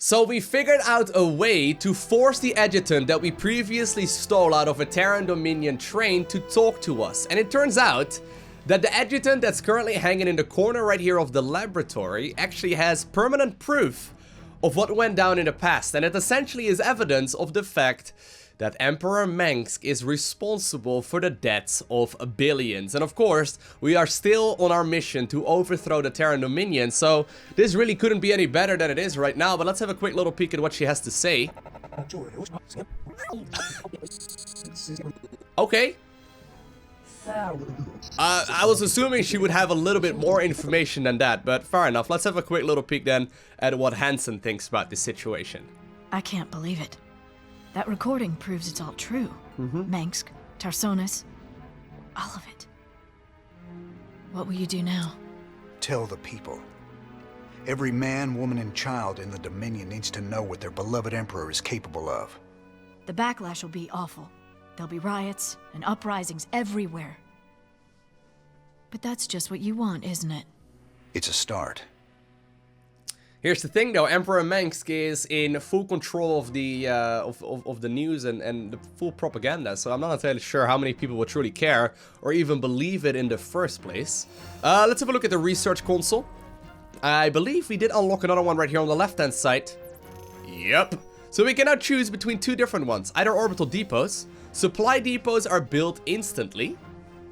So we figured out a way to force the adjutant that we previously stole out of a Terran Dominion train to talk to us. And it turns out that the adjutant that's currently hanging in the corner right here of the laboratory actually has permanent proof of what went down in the past. And it essentially is evidence of the fact that Emperor Mengsk is responsible for the deaths of billions. And of course, we are still on our mission to overthrow the Terran Dominion, so this really couldn't be any better than it is right now. But let's have a quick little peek at what she has to say. Okay. I was assuming she would have a little bit more information than that, but fair enough. Let's have a quick little peek then at what Hansen thinks about this situation. I can't believe it. That recording proves it's all true. Mengsk, Tarsonis, all of it. What will you do now? Tell the people. Every man, woman, and child in the Dominion needs to know what their beloved Emperor is capable of. The backlash will be awful. There'll be riots and uprisings everywhere. But that's just what you want, isn't it? It's a start. Here's the thing though, Emperor Mengsk is in full control of the news and the full propaganda, so I'm not entirely sure how many people would truly care or even believe it in the first place. Let's have a look at the research console. I believe we did unlock another one right here on the left hand side. Yep. So we can now choose between two different ones, either orbital depots. Supply depots are built instantly,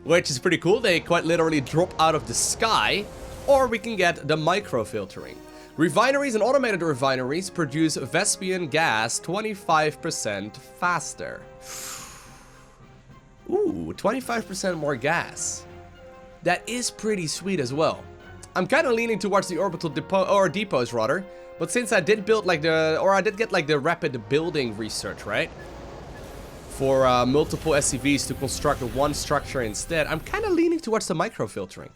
which is pretty cool, they quite literally drop out of the sky, or we can get the microfiltering. Refineries and automated refineries produce Vespian gas 25% faster. Ooh, 25% more gas. That is pretty sweet as well. I'm kind of leaning towards the orbital depot, or depots rather, but since I did build like I did get like the rapid building research, right? For multiple SCVs to construct one structure instead, I'm kind of leaning towards the microfiltering.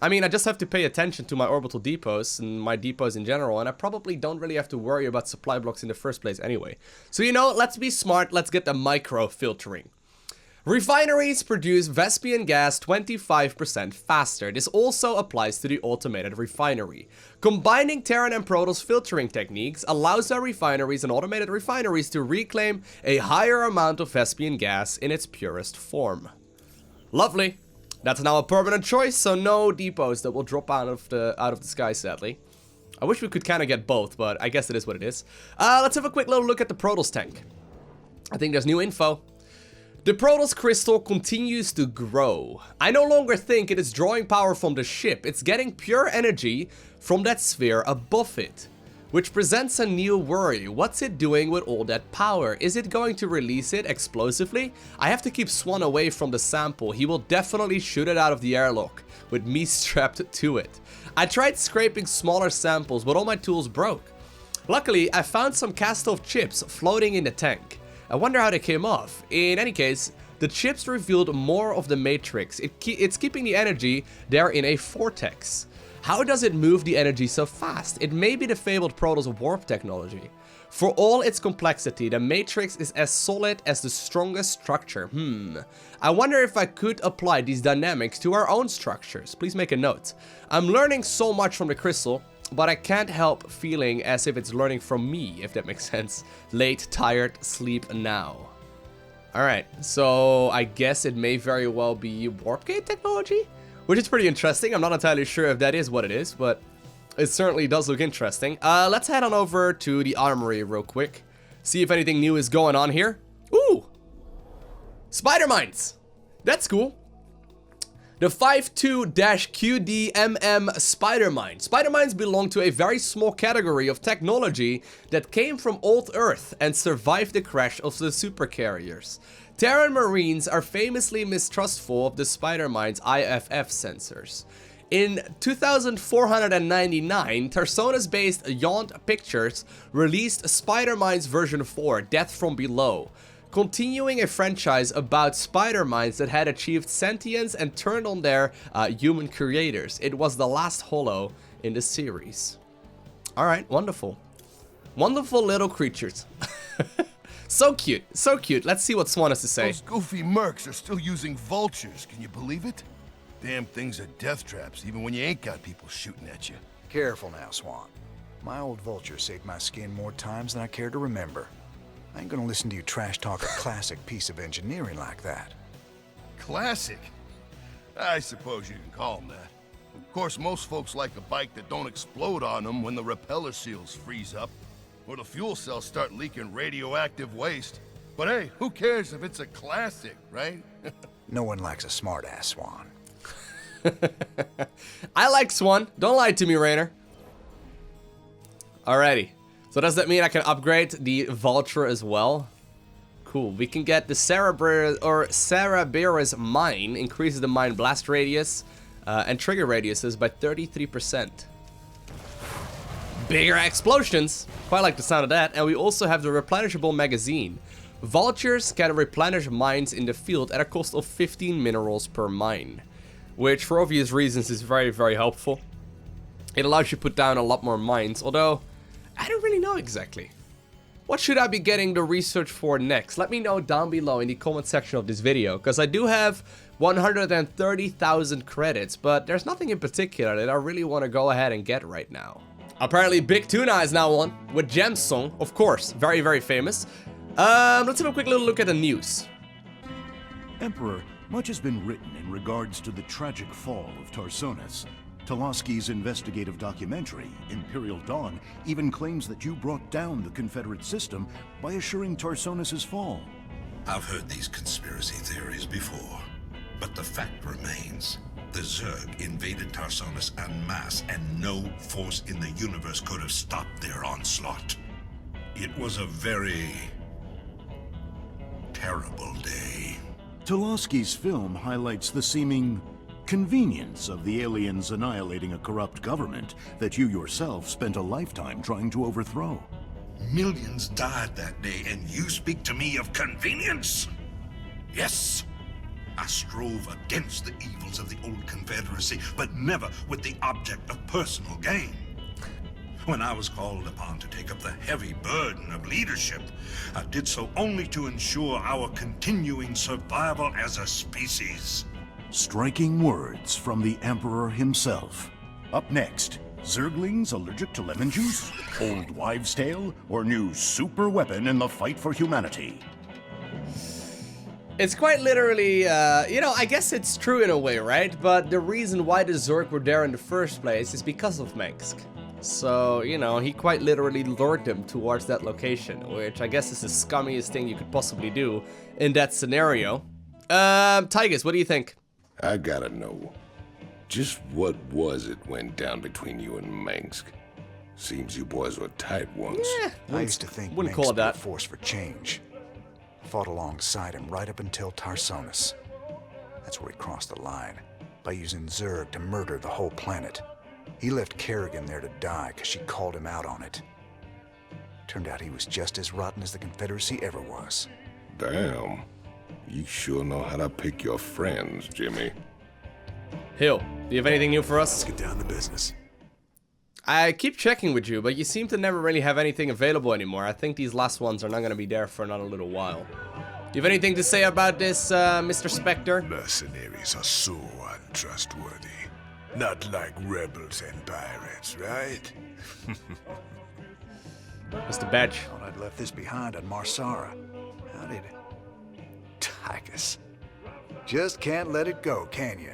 I mean, I just have to pay attention to my orbital depots and my depots in general, and I probably don't really have to worry about supply blocks in the first place anyway. So, you know, let's be smart, let's get the micro-filtering. Refineries produce Vespian gas 25% faster. This also applies to the automated refinery. Combining Terran and Protoss filtering techniques allows our refineries and automated refineries to reclaim a higher amount of Vespian gas in its purest form. Lovely. That's now a permanent choice, so no depots that will drop out of the sky, sadly. I wish we could kind of get both, but I guess it is what it is. Let's have a quick little look at the Protoss tank. I think there's new info. The Protoss crystal continues to grow. I no longer think it is drawing power from the ship, it's getting pure energy from that sphere above it. Which presents a new worry. What's it doing with all that power? Is it going to release it explosively? I have to keep Swan away from the sample. He will definitely shoot it out of the airlock, with me strapped to it. I tried scraping smaller samples, but all my tools broke. Luckily, I found some cast-off chips floating in the tank. I wonder how they came off. In any case, the chips revealed more of the matrix. It's keeping the energy there in a vortex. How does it move the energy so fast? It may be the fabled Protoss warp technology. For all its complexity, the Matrix is as solid as the strongest structure. I wonder if I could apply these dynamics to our own structures. Please make a note. I'm learning so much from the crystal, but I can't help feeling as if it's learning from me, if that makes sense. Late, tired, sleep now. Alright, so I guess it may very well be warp gate technology? Which is pretty interesting. I'm not entirely sure if that is what it is, but it certainly does look interesting. Let's head on over to the armory real quick. See if anything new is going on here. Ooh! Spider mines! That's cool. The 52-QDMM Spider Mine. Spider mines belong to a very small category of technology that came from old Earth and survived the crash of the supercarriers. Terran Marines are famously mistrustful of the Spider Mine's IFF sensors. In 2499, Tarsonis-based Yaunt Pictures released Spider Mines version 4, Death from Below, continuing a franchise about spider mines that had achieved sentience and turned on their human creators. It was the last holo in the series. Alright, wonderful. Wonderful little creatures. So cute, so cute. Let's see what Swan has to say. Those goofy mercs are still using vultures, can you believe it? Damn things are death traps, even when you ain't got people shooting at you. Careful now, Swan. My old vulture saved my skin more times than I care to remember. I ain't gonna listen to you trash talk a classic piece of engineering like that. Classic? I suppose you can call them that. Of course, most folks like a bike that don't explode on them when the repeller seals freeze up, or the fuel cells start leaking radioactive waste. But hey, who cares if it's a classic, right? No one likes a smart-ass Swan. I like Swan. Don't lie to me, Rainer. Alrighty. So does that mean I can upgrade the Vulture as well? Cool. We can get the Cerberus Mine, increases the mine blast radius and trigger radiuses by 33%. Bigger explosions. Quite like the sound of that. And we also have the replenishable magazine. Vultures can replenish mines in the field at a cost of 15 minerals per mine, which for obvious reasons is very, very helpful. It allows you to put down a lot more mines, although I don't really know exactly. What should I be getting the research for next? Let me know down below in the comment section of this video, because I do have 130,000 credits, but there's nothing in particular that I really want to go ahead and get right now. Apparently Big Tuna is now on with Gemsong, of course, very, very famous. Let's have a quick little look at the news. Emperor, much has been written in regards to the tragic fall of Tarsonis. Toloski's investigative documentary, Imperial Dawn, even claims that you brought down the Confederate system by assuring Tarsonis' fall. I've heard these conspiracy theories before, but the fact remains. The Zerg invaded Tarsonis en masse, and no force in the universe could have stopped their onslaught. It was a very terrible day. Toloski's film highlights the seeming convenience of the aliens annihilating a corrupt government that you yourself spent a lifetime trying to overthrow. Millions died that day, and you speak to me of convenience? Yes, I strove against the evils of the old Confederacy, but never with the object of personal gain. When I was called upon to take up the heavy burden of leadership, I did so only to ensure our continuing survival as a species. Striking words from the Emperor himself. Up next, Zerglings allergic to lemon juice? Old wives' tale? Or new super weapon in the fight for humanity? It's quite literally, you know, I guess it's true in a way, right? But the reason why the Zerg were there in the first place is because of Mengsk. So, you know, he quite literally lured them towards that location, which I guess is the scummiest thing you could possibly do in that scenario. Tigers, what do you think? I gotta know, just what was it went down between you and Mengsk? Seems you boys were tight once. Yeah, I used to think wouldn't Mengsk call it that. was a force for change. Fought alongside him right up until Tarsonis. That's where he crossed the line, by using Zerg to murder the whole planet. He left Kerrigan there to die because she called him out on it. Turned out he was just as rotten as the Confederacy ever was. Damn. You sure know how to pick your friends, Jimmy. Hill, do you have anything new for us? Let's get down to business. I keep checking with you, but you seem to never really have anything available anymore. I think these last ones are not going to be there for another little while. Do you have anything to say about this, Mr. Spectre? Mercenaries are so untrustworthy. Not like rebels and pirates, right? Mr. Badge. Thought I'd left this behind on Marsara. How did... Tychus. Just can't let it go, can you?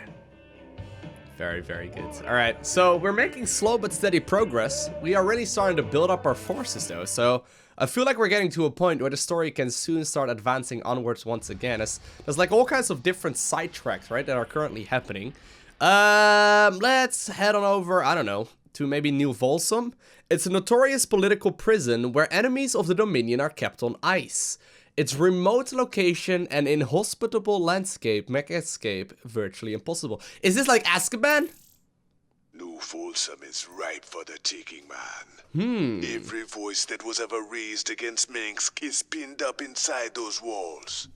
Very, very good. Alright, so we're making slow but steady progress. We are really starting to build up our forces though, so I feel like we're getting to a point where the story can soon start advancing onwards once again. As there's like all kinds of different sidetracks, right, that are currently happening. Let's head on over, I don't know, to maybe New Folsom. It's a notorious political prison where enemies of the Dominion are kept on ice. Its remote location and inhospitable landscape make escape virtually impossible. Is this like Azkaban? New Folsom is ripe for the taking, man. Every voice that was ever raised against Mengsk is pinned up inside those walls.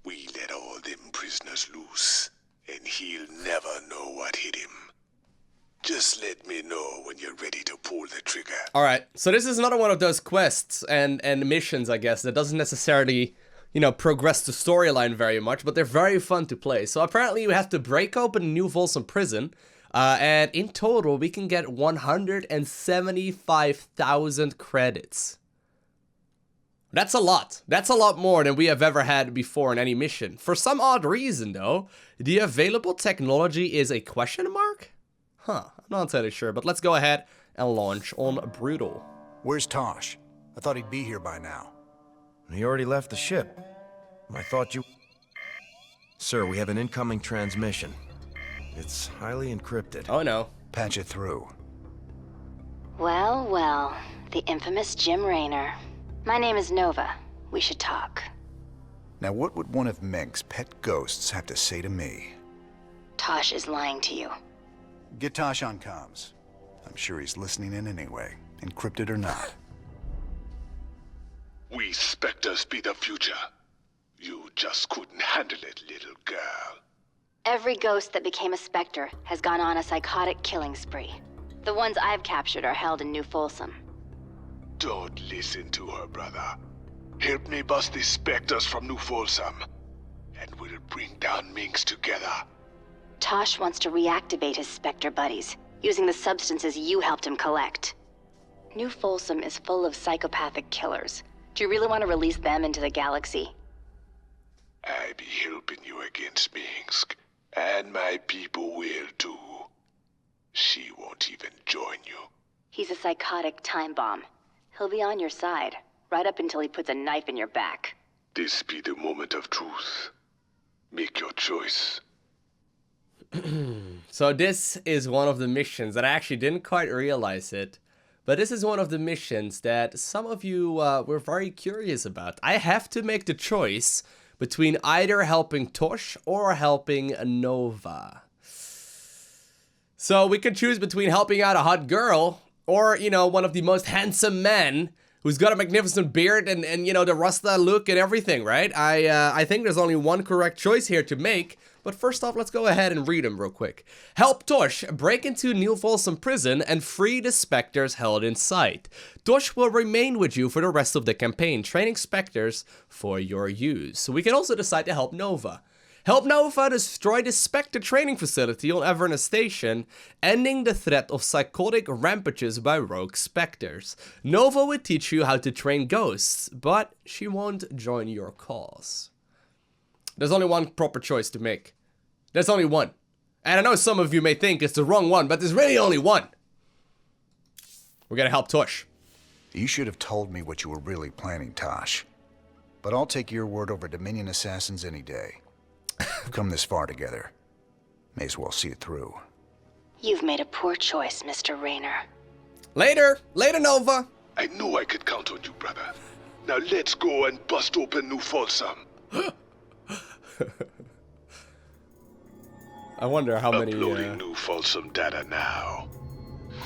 We let all them prisoners loose, and he'll never know what hit him. Just let me know when you're ready to pull the trigger. Alright, so this is another one of those quests and missions, I guess, that doesn't necessarily, you know, progress the storyline very much, but they're very fun to play. So apparently you have to break open New Folsom prison, And in total, we can get 175,000 credits. That's a lot. That's a lot more than we have ever had before in any mission. For some odd reason, though, the available technology is a question mark? Huh, I'm not entirely sure, but let's go ahead and launch on Brutal. Where's Tosh? I thought he'd be here by now. He already left the ship. I thought you... Sir, we have an incoming transmission. It's highly encrypted. Oh no. Patch it through. Well, well, the infamous Jim Raynor. My name is Nova. We should talk. Now what would one of Mengsk's pet ghosts have to say to me? Tosh is lying to you. Get Tosh on comms. I'm sure he's listening in anyway, encrypted or not. We Spectres be the future. You just couldn't handle it, little girl. Every ghost that became a Spectre has gone on a psychotic killing spree. The ones I've captured are held in New Folsom. Don't listen to her, brother. Help me bust the Spectres from New Folsom, and we'll bring down Mengsk together. Tosh wants to reactivate his Spectre buddies, using the substances you helped him collect. New Folsom is full of psychopathic killers. Do you really want to release them into the galaxy? I be helping you against Mengsk, and my people will too. She won't even join you. He's a psychotic time bomb. He'll be on your side, right up until he puts a knife in your back. This be the moment of truth. Make your choice. So this is one of the missions that I actually didn't quite realize it. But this is one of the missions that some of you were very curious about. I have to make the choice between either helping Tosh or helping Nova. So we could choose between helping out a hot girl or, you know, one of the most handsome men who's got a magnificent beard and you know, the Rasta look and everything, right? I think there's only one correct choice here to make. But first off, let's go ahead and read them real quick. Help Tosh break into New Folsom prison and free the Spectres held inside. Tosh will remain with you for the rest of the campaign, training Spectres for your use. So we can also decide to help Nova. Help Nova destroy the Spectre training facility on Avernus Station, ending the threat of psychotic rampages by rogue Spectres. Nova will teach you how to train ghosts, but she won't join your cause. There's only one proper choice to make. There's only one. And I know some of you may think it's the wrong one, but there's really only one. We're gonna help Tosh. You should have told me what you were really planning, Tosh. But I'll take your word over Dominion assassins any day. We've come this far together. May as well see it through. You've made a poor choice, Mr. Raynor. Later! Later, Nova! I knew I could count on you, brother. Now let's go and bust open New Folsom. I wonder how many... Uploading New Folsom data now.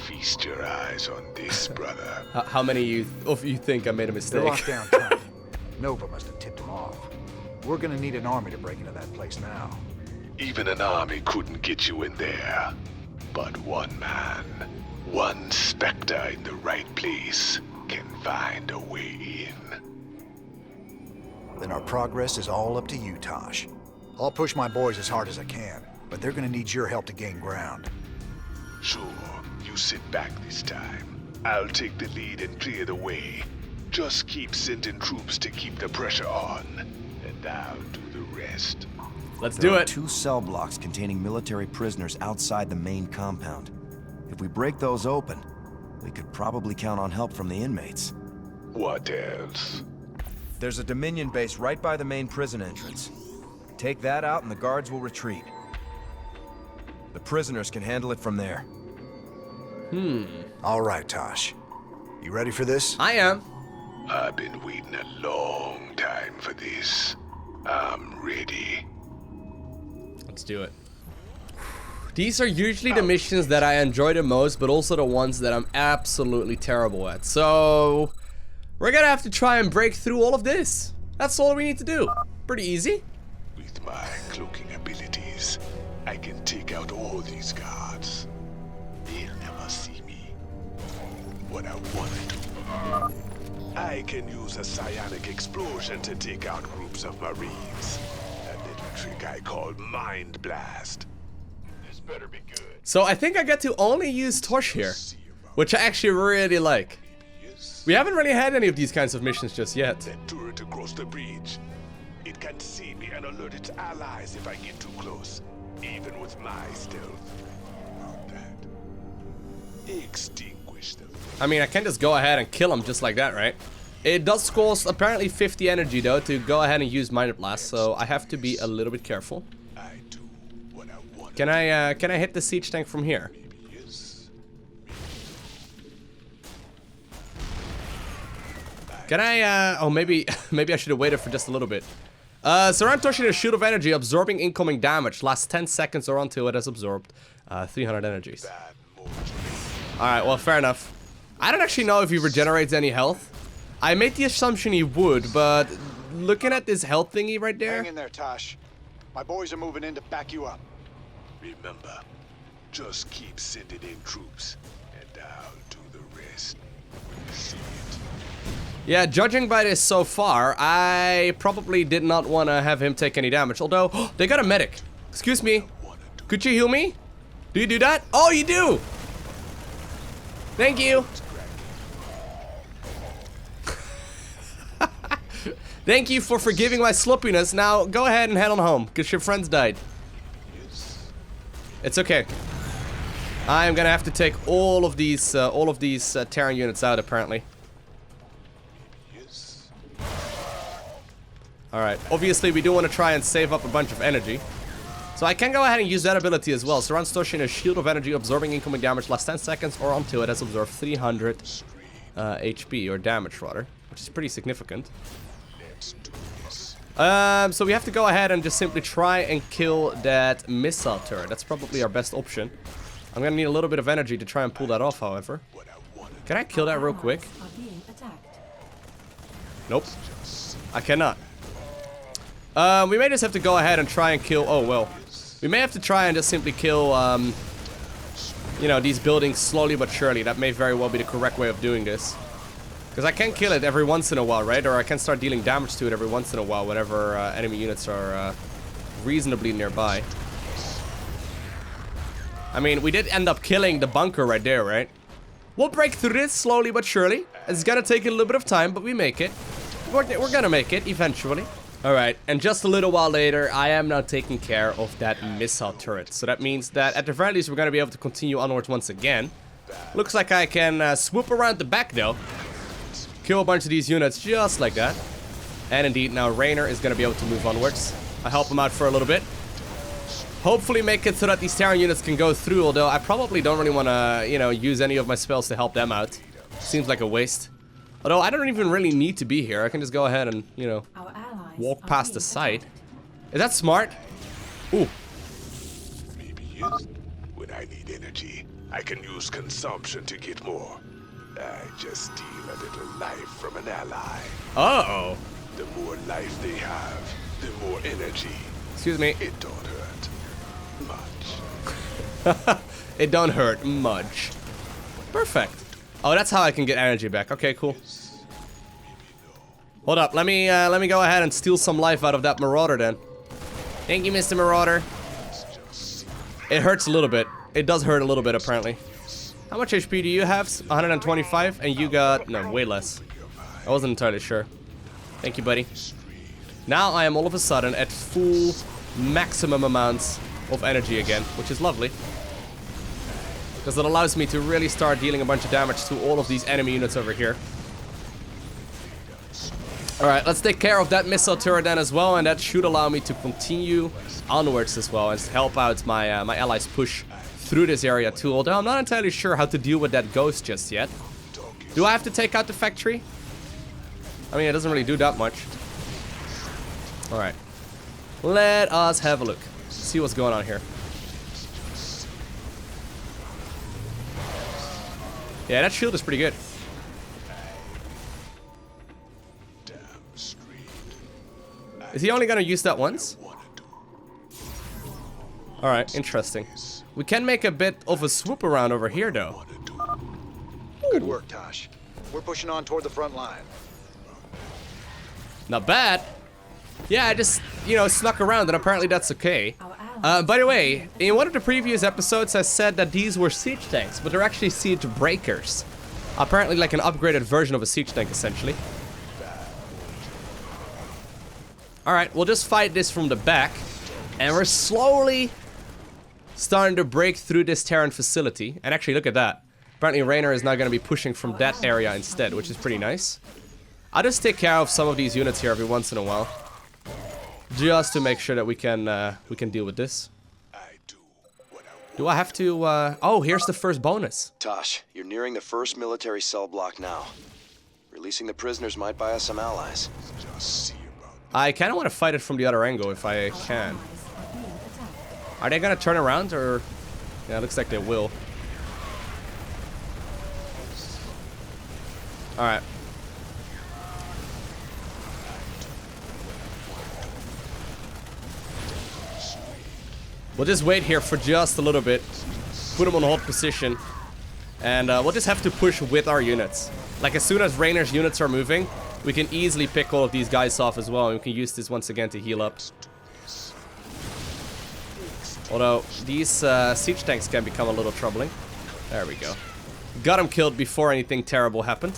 Feast your eyes on this, brother. How many of you think I made a mistake? They're locked down tight. Nova must have tipped them off. We're gonna need an army to break into that place now. Even an army couldn't get you in there. But one man, one Spectre in the right place, can find a way in. Then our progress is all up to you, Tosh. I'll push my boys as hard as I can, but they're gonna need your help to gain ground. Sure, you sit back this time. I'll take the lead and clear the way. Just keep sending troops to keep the pressure on, and I'll do the rest. Let's There do are it. 2 cell blocks containing military prisoners outside the main compound. If we break those open, we could probably count on help from the inmates. What else? There's a Dominion base right by the main prison entrance. Take that out and the guards will retreat. The prisoners can handle it from there. All right, Tosh. You ready for this? I am. I've been waiting a long time for this. I'm ready. Let's do it. These are usually the missions that I enjoy the most, but also the ones that I'm absolutely terrible at. So we're gonna have to try and break through all of this. That's all we need to do. Pretty easy. With my cloaking abilities, I can take out all these guards. They'll never see me. What I want to do. I can use a psionic explosion to take out groups of Marines. A little trick I call Mind Blast. There's better be good. So I think I get to only use Tosh here, which I actually really like. We haven't really had any of these kinds of missions just yet. That turret across the breach. It can see me and alert its allies if I get too close, even with my stealth. Not that. Extinguish them. I mean, I can just go ahead and kill him just like that, right? It does cost apparently 50 energy though to go ahead and use Minor Blast, so I have to be a little bit careful. I do what I want. Can I hit the siege tank from here? Yes. Can I oh maybe I should have waited for just a little bit. Surround Tosh in a shield of energy, absorbing incoming damage. Lasts 10 seconds or until it has absorbed 300 energies. Alright, well, fair enough. I don't actually know if he regenerates any health. I made the assumption he would, but looking at this health thingy right there... Hang in there, Tosh. My boys are moving in to back you up. Remember, just keep sending in troops, and I'll do the rest. See it. Yeah, judging by this so far, I probably did not want to have him take any damage. Although, they got a medic. Excuse me. Could you heal me? Do you do that? Oh, you do! Thank you. Thank you for forgiving my sloppiness. Now, go ahead and head on home, because your friends died. It's okay. I am gonna have to take all of these Terran units out, apparently. Alright, obviously we do want to try and save up a bunch of energy. So I can go ahead and use that ability as well. Surround Tosh in a shield of energy, absorbing incoming damage, lasts 10 seconds or until it has absorbed 300 HP, or damage rather, which is pretty significant. So we have to go ahead and just simply try and kill that missile turret. That's probably our best option. I'm gonna need a little bit of energy to try and pull that off, however. Can I kill that real quick? Nope. I cannot. We may just have to go ahead and try and kill... Oh, well. We may have to try and just simply kill, you know, these buildings slowly but surely. That may very well be the correct way of doing this. Because I can kill it every once in a while, right? Or I can start dealing damage to it every once in a while whenever enemy units are reasonably nearby. I mean, we did end up killing the bunker right there, right? We'll break through this slowly but surely. It's gonna take a little bit of time, but we make it. We're gonna make it eventually. Alright, and just a little while later, I am now taking care of that missile turret. So that means that at the very least, we're gonna be able to continue onwards once again. Looks like I can swoop around the back though. Kill a bunch of these units just like that. And indeed, now Raynor is gonna be able to move onwards. I help him out for a little bit. Hopefully make it so that these Terran units can go through, although I probably don't really want to, you know, use any of my spells to help them out. Seems like a waste. Although I don't even really need to be here. I can just go ahead and, you know, walk past the site. Is that smart? Ooh. Maybe yes. When I need energy, I can use consumption to get more. I just steal a little life from an ally. Uh-oh. The more life they have, the more energy. Excuse me. It don't hurt much. It don't hurt much. Perfect. Oh, that's how I can get energy back. Okay, cool. Hold up. Let me go ahead and steal some life out of that Marauder then. Thank you, Mr. Marauder. It hurts a little bit. It does hurt a little bit, apparently. How much HP do you have? 125, and you got... No, way less. I wasn't entirely sure. Thank you, buddy. Now I am all of a sudden at full maximum amounts of energy again, which is lovely. Because it allows me to really start dealing a bunch of damage to all of these enemy units over here. Alright, let's take care of that missile turret then as well, and that should allow me to continue onwards as well and help out my, my allies push through this area too, although I'm not entirely sure how to deal with that ghost just yet. Do I have to take out the factory? I mean, it doesn't really do that much. Alright. Let us have a look. See what's going on here. Yeah, that shield is pretty good. Is he only gonna use that once? Alright, interesting. We can make a bit of a swoop around over here, though. Good work, Tosh. We're pushing on toward the front line. Not bad. Yeah, I just, you know, snuck around, and apparently that's okay. By the way, in one of the previous episodes I said that these were siege tanks, but they're actually siege breakers. Apparently like an upgraded version of a siege tank, essentially. Alright, we'll just fight this from the back. And we're slowly starting to break through this Terran facility. And actually, look at that. Apparently Raynor is now going to be pushing from that area instead, which is pretty nice. I'll just take care of some of these units here every once in a while. Just to make sure that we can deal with this. Do I have to, oh, here's the first bonus. Tosh, you're nearing the first military cell block now. Releasing the prisoners might buy us some allies. I kind of want to fight it from the other angle if I can. Are they going to turn around or... Yeah, it looks like they will. Alright. We'll just wait here for just a little bit. Put them on hold position. And we'll just have to push with our units. Like as soon as Raynor's units are moving, we can easily pick all of these guys off as well. And we can use this once again to heal up. Although, these siege tanks can become a little troubling. There we go. Got him killed before anything terrible happened.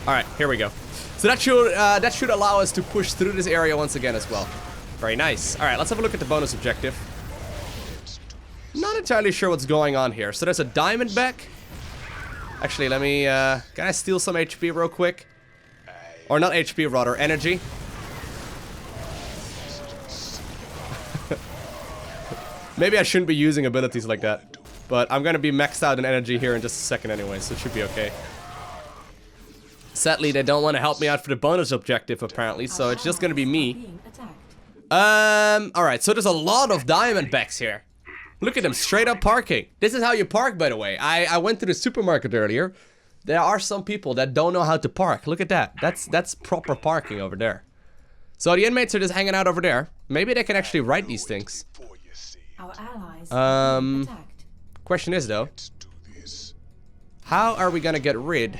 Alright, here we go. So that should allow us to push through this area once again as well. Very nice. Alright, let's have a look at the bonus objective. Not entirely sure what's going on here. So there's a Diamondback. Actually, let me... can I steal some HP real quick? Or not HP, rather, energy. Maybe I shouldn't be using abilities like that. But I'm gonna be maxed out in energy here in just a second anyway, so it should be okay. Sadly, they don't want to help me out for the bonus objective, apparently, so it's just gonna be me. Alright, so there's a lot of Diamondbacks here. Look at them, straight up parking. This is how you park, by the way. I went to the supermarket earlier. There are some people that don't know how to park. Look at that. That's proper parking over there. So the inmates are just hanging out over there. Maybe they can actually write these things. Our allies question is though, how are we gonna get rid?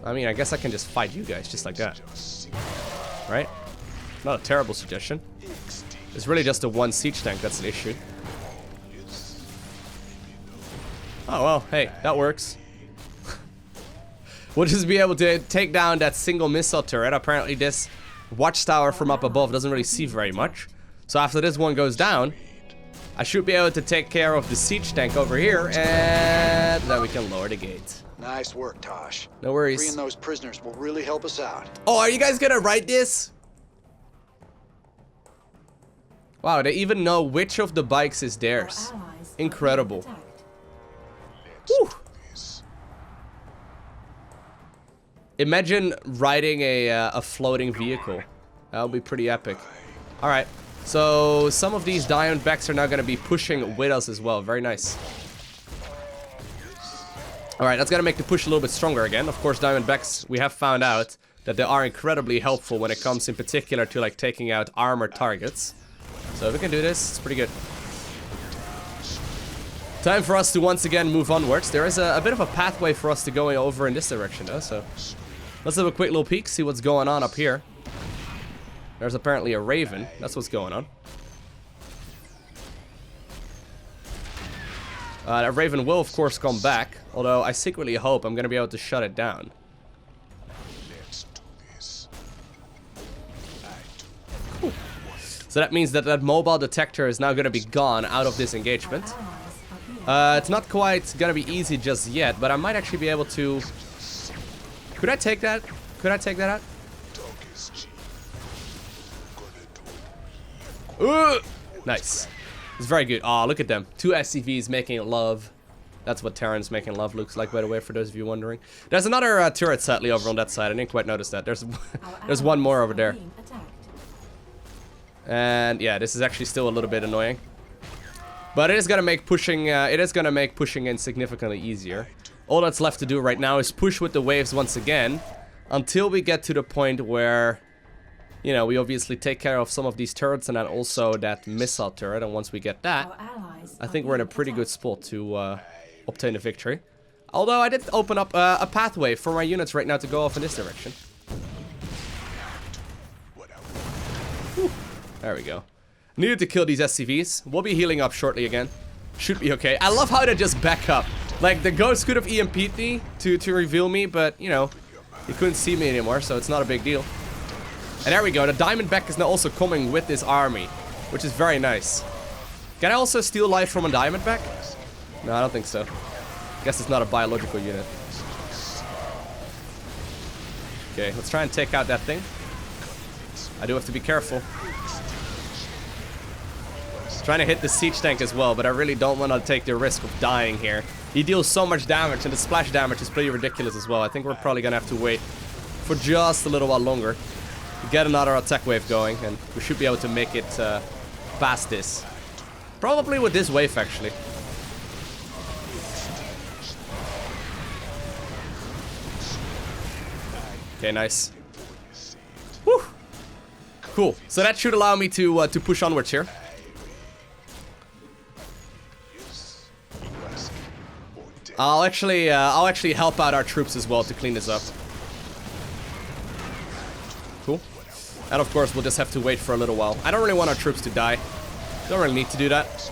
I mean, I guess I can just fight you guys just like that, right? Not a terrible suggestion. It's really just the one siege tank that's an issue. Oh well, hey, that works. We'll just be able to take down that single missile turret. Apparently this watchtower from up above doesn't really see very much. So after this one goes down, I should be able to take care of the siege tank over here, and then we can lower the gate. Nice work, Tosh. No worries. Freeing those prisoners will really help us out. Oh, are you guys gonna write this? Wow, they even know which of the bikes is theirs. Incredible. Whew. Imagine riding a floating vehicle. That would be pretty epic. Alright. So, some of these Diamondbacks are now going to be pushing with us as well. Very nice. Alright, that's going to make the push a little bit stronger again. Of course, Diamondbacks, we have found out that they are incredibly helpful when it comes in particular to like taking out armored targets. So if we can do this, it's pretty good. Time for us to once again move onwards. There is a bit of a pathway for us to go over in this direction though, so let's have a quick little peek, see what's going on up here. There's apparently a Raven. That's what's going on. That Raven will, of course, come back. Although, I secretly hope I'm going to be able to shut it down. Cool. So that means that that mobile detector is now going to be gone out of this engagement. It's not quite going to be easy just yet, but I might actually be able to... Could I take that? Could I take that out? Nice. It's very good. Oh, look at them. Two SCVs making love. That's what Terran's making love looks like, by the way, for those of you wondering. There's another turret, sadly, over on that side. I didn't quite notice that. There's one more over there. And yeah, this is actually still a little bit annoying. But it is gonna make pushing in significantly easier. All that's left to do right now is push with the waves once again until we get to the point where, you know, we obviously take care of some of these turrets and then also that missile turret. And once we get that, I think we're in a pretty good spot to obtain a victory. Although I did open up a pathway for my units right now to go off in this direction. Whew. There we go. Needed to kill these SCVs. We'll be healing up shortly again. Should be okay. I love how they just back up. Like, the ghost could have EMP'd me to reveal me, but, you know, he couldn't see me anymore, so it's not a big deal. And there we go. The Diamondback is now also coming with this army, which is very nice. Can I also steal life from a Diamondback? No, I don't think so. Guess it's not a biological unit. Okay, let's try and take out that thing. I do have to be careful. Trying to hit the siege tank as well, but I really don't want to take the risk of dying here. He deals so much damage, and the splash damage is pretty ridiculous as well. I think we're probably gonna have to wait for just a little while longer to get another attack wave going, and we should be able to make it past this. Probably with this wave, actually. Okay, nice. Whew. Cool. So that should allow me to push onwards here. I'll actually help out our troops as well to clean this up. Cool. And of course, we'll just have to wait for a little while. I don't really want our troops to die. Don't really need to do that.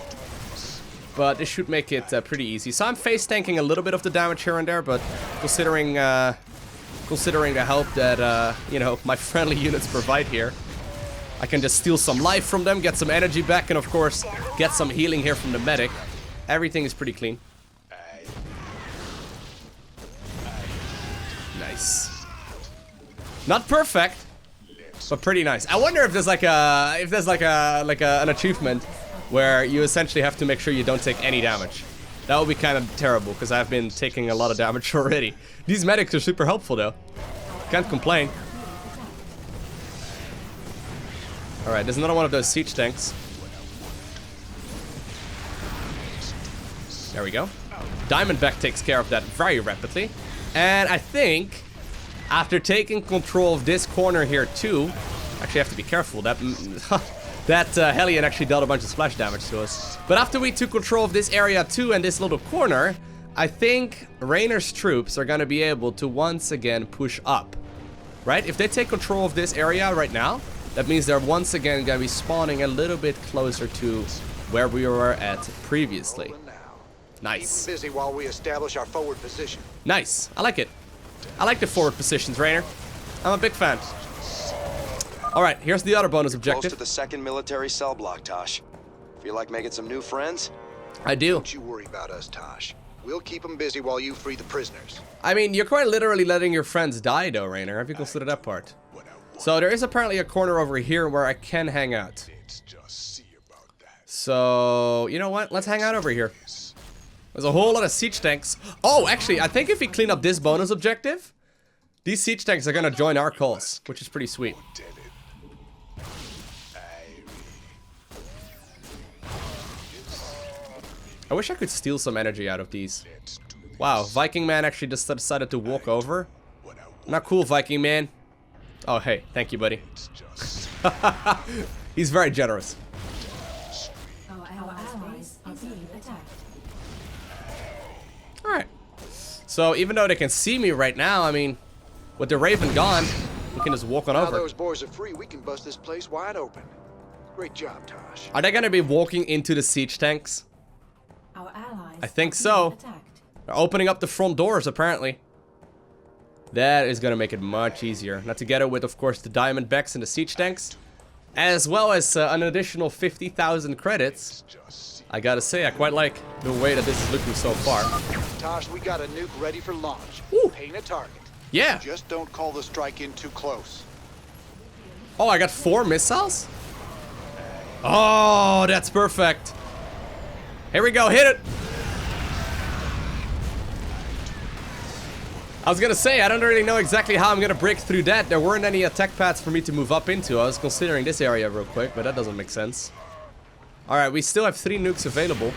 But this should make it pretty easy. So I'm face tanking a little bit of the damage here and there, but considering the help that you know, my friendly units provide here, I can just steal some life from them, get some energy back, and of course get some healing here from the medic. Everything is pretty clean. Nice. Not perfect, but pretty nice. I wonder if there's like an achievement where you essentially have to make sure you don't take any damage. That would be kind of terrible, because I've been taking a lot of damage already. These medics are super helpful though. Can't complain. Alright, there's another one of those siege tanks. There we go. Diamondback takes care of that very rapidly. And I think, after taking control of this corner here too, actually have to be careful, that Hellion actually dealt a bunch of splash damage to us. But after we took control of this area too and this little corner, I think Rainer's troops are gonna be able to once again push up. Right? If they take control of this area right now, that means they're once again gonna be spawning a little bit closer to where we were at previously. Nice. Keep busy while we establish our forward position. Nice. I like it. I like the forward positions, Rainer. I'm a big fan. Alright, here's the other bonus objective. Close to the second military cell block, Tosh. Feel like making some new friends? I do. Don't you worry about us, Tosh. We'll keep them busy while you free the prisoners. I mean, you're quite literally letting your friends die though, Rainer. Have you considered that part? So there is apparently a corner over here where I can hang out. So, you know what? Let's hang out over here. There's a whole lot of siege tanks. Oh, actually, I think if we clean up this bonus objective, these siege tanks are gonna join our cause, which is pretty sweet. I wish I could steal some energy out of these. Wow, Viking man actually just decided to walk over. Not cool, Viking man. Oh, hey, thank you, buddy. He's very generous. Alright. So even though they can see me right now, I mean, with the Raven gone, we can just walk on over. Now those boys are free, we can bust this place wide open. Great job, Tosh. Are they gonna be walking into the siege tanks? I think so. They're opening up the front doors, apparently. That is gonna make it much easier. Now together with, of course, the Diamondbacks and the siege tanks, as well as an additional 50,000 credits. I gotta say, I quite like the way that this is looking so far. Tosh, we got a nuke ready for launch. Ooh. Paint a target. Yeah. Just don't call the strike in too close. Oh, I got 4 missiles? Oh, that's perfect. Here we go, hit it. I was gonna say, I don't really know exactly how I'm gonna break through that. There weren't any attack paths for me to move up into. I was considering this area real quick, but that doesn't make sense. Alright, we still have 3 nukes available.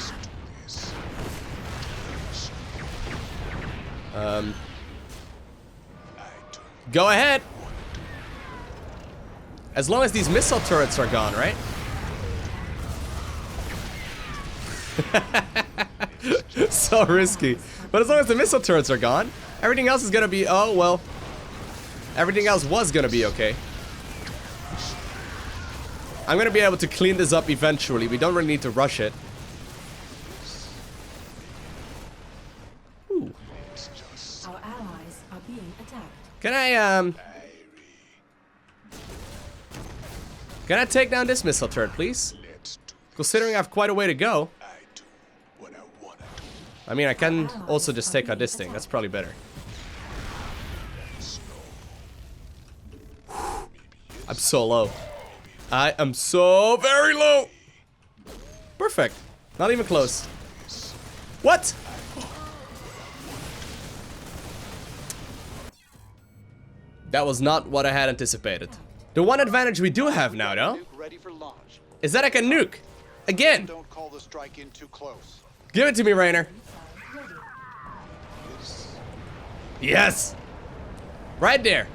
Go ahead. As long as these missile turrets are gone, right? So risky. But as long as the missile turrets are gone, everything else is gonna be, oh, well. Everything else was gonna be okay. I'm gonna be able to clean this up eventually. We don't really need to rush it. Ooh. Our allies are being attacked. Can I take down this missile turret, please? Considering I have quite a way to go. I mean, I can also just take out this thing. That's probably better. I'm so low. I am so very low. Perfect. Not even close. What? That was not what I had anticipated. The one advantage we do have now, though, is that I can nuke. Again. Don't call the strike in too close. Give it to me, Rainer. Yes. Right there.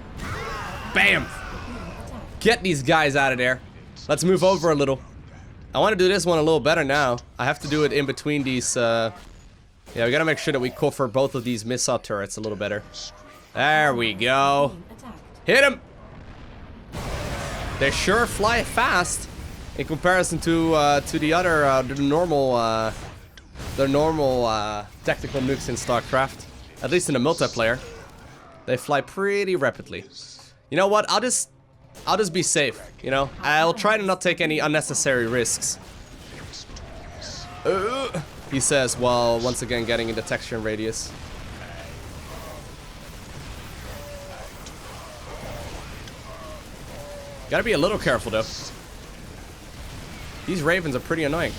Bam. Get these guys out of there. Let's move over a little. I want to do this one a little better now. I have to do it in between these. Yeah, we gotta make sure that we cover both of these missile turrets a little better. There we go. Hit him. They sure fly fast in comparison to the other the normal tactical nukes in StarCraft. At least in the multiplayer, they fly pretty rapidly. You know what? I'll just be safe. You know, I'll try to not take any unnecessary risks. He says, while once again getting in detection radius. Gotta be a little careful though. These ravens are pretty annoying.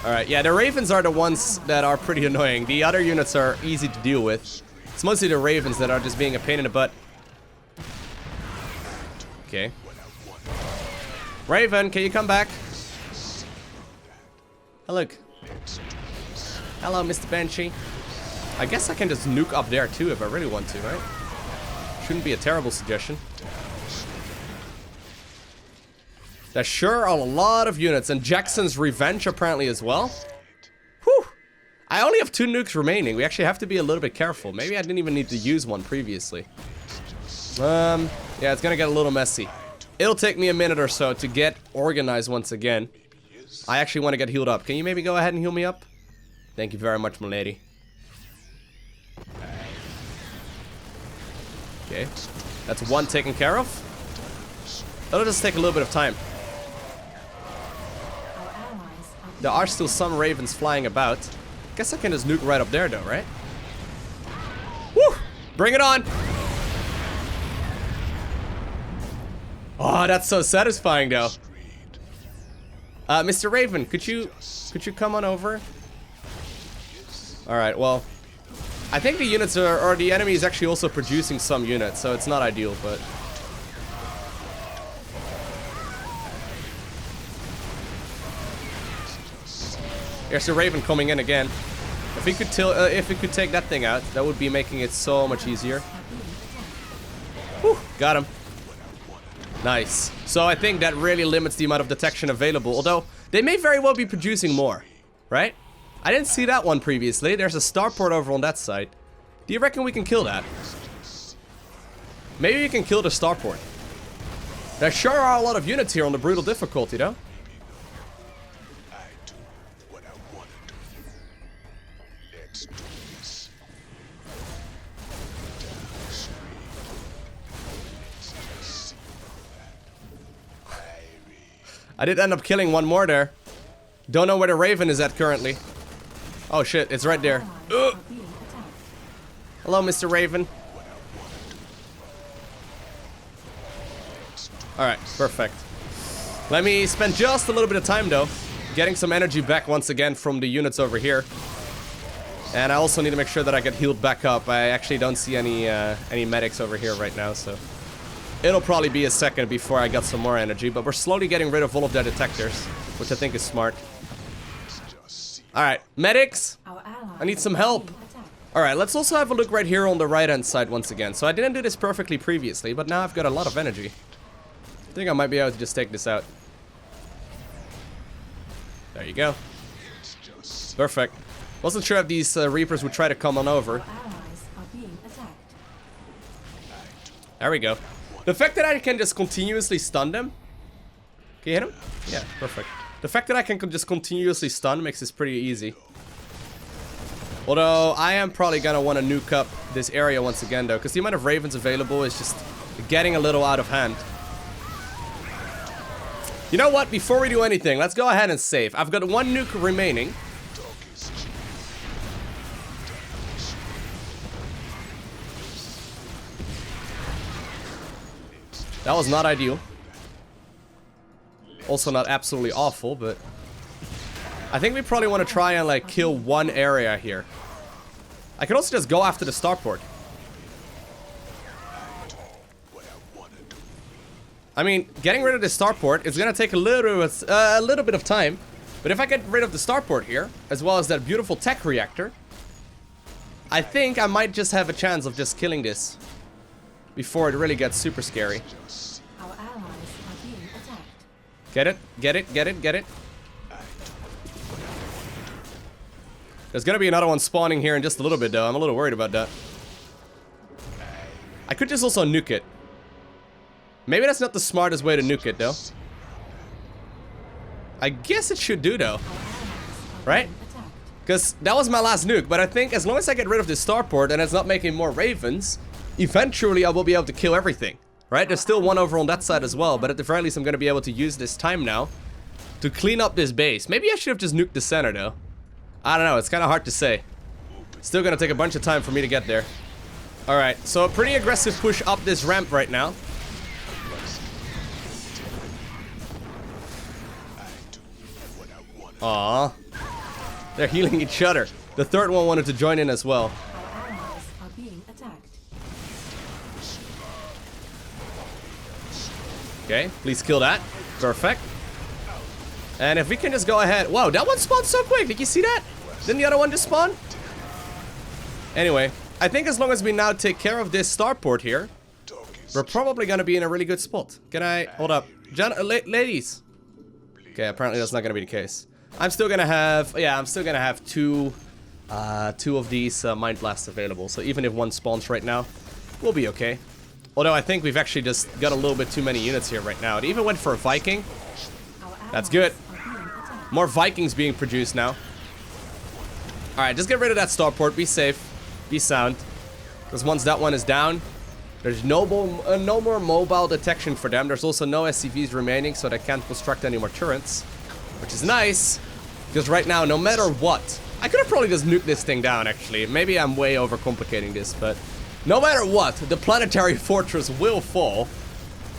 Alright, yeah, the ravens are the ones that are pretty annoying. The other units are easy to deal with. It's mostly the ravens that are just being a pain in the butt. Okay. Raven, can you come back? Oh, look. Hello, Mr. Banshee. I guess I can just nuke up there too if I really want to, right? Shouldn't be a terrible suggestion. There sure are a lot of units, and Jackson's Revenge apparently as well. Whew! I only have 2 nukes remaining. We actually have to be a little bit careful. Maybe I didn't even need to use one previously. Yeah, it's gonna get a little messy. It'll take me a minute or so to get organized once again. I actually want to get healed up. Can you maybe go ahead and heal me up? Thank you very much, my lady. Okay, that's one taken care of. That'll just take a little bit of time. There are still some ravens flying about. Guess I can just nuke right up there though, right? Woo! Bring it on! Oh, that's so satisfying though. Mr. Raven, could you come on over? Alright, well, I think the units are, or the enemy is actually also producing some units, so it's not ideal, but... Here's the Raven coming in again. If we could take that thing out, that would be making it so much easier. Whew, got him. Nice. So I think that really limits the amount of detection available, although they may very well be producing more, right? I didn't see that one previously. There's a starport over on that side. Do you reckon we can kill that? Maybe we can kill the starport. There sure are a lot of units here on the brutal difficulty, though. I did end up killing one more there. Don't know where the Raven is at currently. Oh shit, it's right there. Ugh. Hello, Mr. Raven. Alright, perfect. Let me spend just a little bit of time though, getting some energy back once again from the units over here. And I also need to make sure that I get healed back up. I actually don't see any medics over here right now, so... It'll probably be a second before I got some more energy, but we're slowly getting rid of all of their detectors, which I think is smart. Alright, medics! I need some help! Alright, let's also have a look right here on the right-hand side once again. So I didn't do this perfectly previously, but now I've got a lot of energy. I think I might be able to just take this out. There you go. Perfect. Wasn't sure if these Reapers would try to come on over. There we go. The fact that I can just continuously stun them. Can you hit him? Yeah, perfect. The fact that I can just continuously stun makes this pretty easy. Although, I am probably gonna want to nuke up this area once again, though, because the amount of ravens available is just getting a little out of hand. You know what? Before we do anything, let's go ahead and save. I've got 1 nuke remaining. That was not ideal. Also not absolutely awful, but I think we probably want to try and like kill 1 area here. I could also just go after the starport. I mean, getting rid of the starport is gonna take a little bit of time, but if I get rid of the starport here, as well as that beautiful tech reactor, I think I might just have a chance of just killing this before it really gets super scary. Our allies are being attacked. Get it? Get it? Get it? Get it? There's gonna be another one spawning here in just a little bit, though. I'm a little worried about that. I could just also nuke it. Maybe that's not the smartest way to nuke it, though. I guess it should do, though. Right? Because that was my last nuke, but I think as long as I get rid of this starport and it's not making more ravens, eventually I will be able to kill everything. Right? There's still one over on that side as well, but at the very least I'm going to be able to use this time now to clean up this base. Maybe I should have just nuked the center, though. I don't know, it's kind of hard to say. Still going to take a bunch of time for me to get there. Alright, so a pretty aggressive push up this ramp right now. Aww. They're healing each other. The third one wanted to join in as well. Our allies are being attacked. Okay, please kill that. Perfect. And if we can just go ahead... Whoa, that one spawned so quick. Did you see that? Didn't the other one just spawn? Anyway, I think as long as we now take care of this starport here, we're probably going to be in a really good spot. Can I... Hold up. Ladies. Okay, apparently that's not going to be the case. I'm still going to have... Yeah, I'm still going to have two of these Mind Blasts available. So even if one spawns right now, we'll be okay. Although I think we've actually just got a little bit too many units here right now. It even went for a Viking. That's good. More Vikings being produced now. Alright, just get rid of that starport. Be safe. Be sound. Because once that one is down, there's no more mobile detection for them. There's also no SCVs remaining, so they can't construct any more turrets. Which is nice. Because right now, no matter what... I could have probably just nuked this thing down, actually. Maybe I'm way overcomplicating this, but... No matter what, the planetary fortress will fall.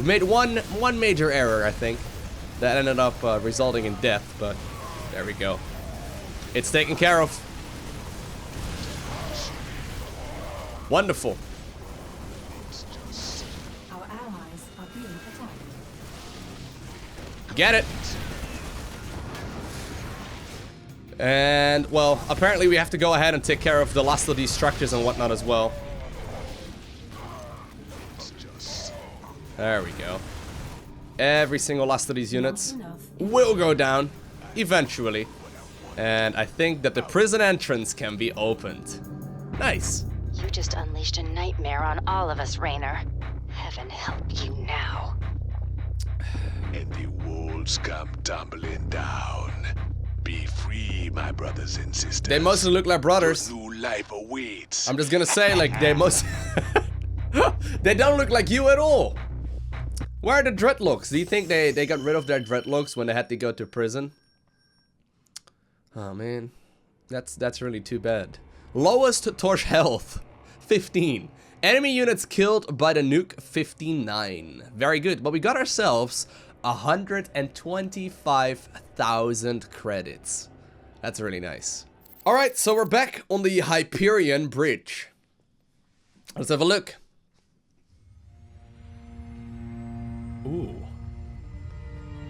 We made one major error, I think. That ended up resulting in death, but... There we go. It's taken care of. Wonderful. Our allies are being attacked. Get it. And, well, apparently we have to go ahead and take care of the last of these structures and whatnot as well. There we go. Every single last of these units will go down eventually. And I think that the prison entrance can be opened. Nice. You just unleashed a nightmare on all of us, Raynor. Heaven help you now. And the walls come tumbling down. Be free, my brothers and sisters. They mostly look like brothers. Your new life awaits. I'm just gonna say, like, they most... They don't look like you at all. Where are the dreadlocks? Do you think they got rid of their dreadlocks when they had to go to prison? Oh, man. That's really too bad. Lowest Tosh health, 15. Enemy units killed by the nuke, 59. Very good. But we got ourselves 125,000 credits. That's really nice. Alright, so we're back on the Hyperion Bridge. Let's have a look. Ooh.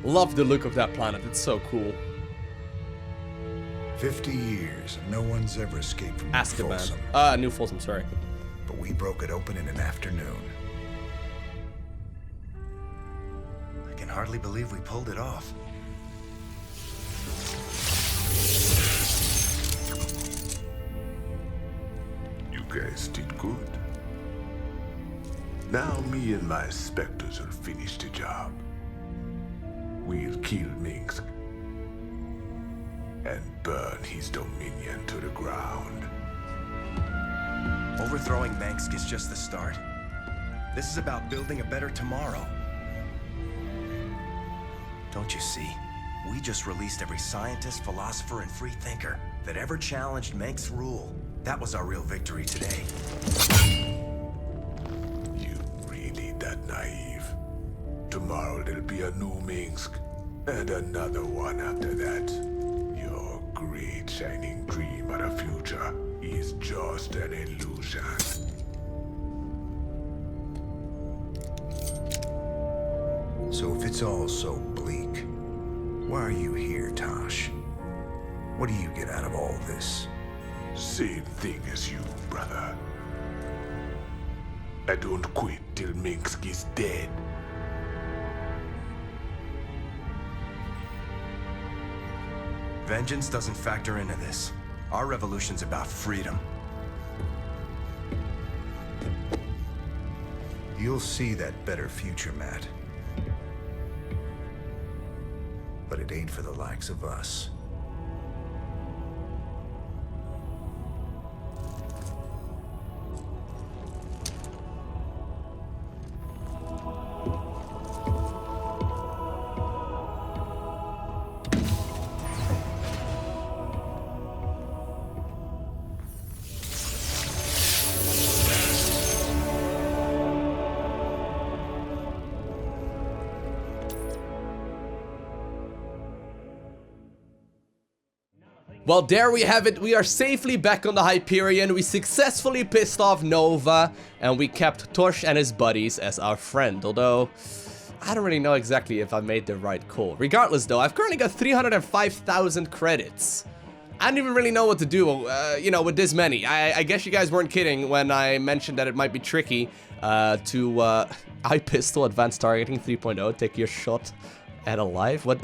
Love the look of that planet. It's so cool. 50 years, and no one's ever escaped from Azkaban. Folsom. New Folsom, sorry. But we broke it open in an afternoon. I can hardly believe we pulled it off. You guys did good. Now me and my specters will finish the job. We'll kill Minsk and burn his dominion to the ground. Overthrowing Mengsk is just the start. This is about building a better tomorrow. Don't you see? We just released every scientist, philosopher, and free thinker that ever challenged Mengsk's rule. That was our real victory today. You really that naive? Tomorrow there'll be a new Minsk, and another one after that. Your great shining dream of the future is just an illusion. So if it's all so bleak, why are you here, Tosh? What do you get out of all this? Same thing as you, brother. I don't quit till Minsk is dead. Vengeance doesn't factor into this. Our revolution's about freedom. You'll see that better future, Matt. But it ain't for the likes of us. Well, there we have it. We are safely back on the Hyperion. We successfully pissed off Nova, and we kept Tosh and his buddies as our friend. Although, I don't really know exactly if I made the right call. Regardless, though, I've currently got 305,000 credits. I don't even really know what to do, you know, with this many. I guess you guys weren't kidding when I mentioned that it might be tricky to, iPistol Advanced Targeting 3.0, take your shot at a live. What?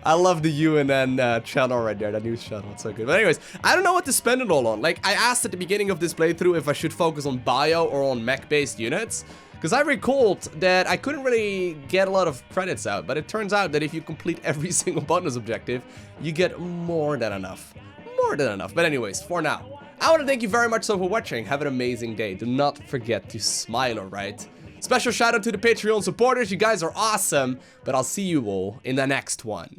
I love the UNN channel right there, that news channel, it's so good. But anyways, I don't know what to spend it all on. Like, I asked at the beginning of this playthrough if I should focus on bio or on mech-based units. Because I recalled that I couldn't really get a lot of credits out, but it turns out that if you complete every single bonus objective, you get more than enough. More than enough. But anyways, for now, I want to thank you very much so for watching. Have an amazing day. Do not forget to smile, alright? Special shout out to the Patreon supporters. You guys are awesome. But I'll see you all in the next one.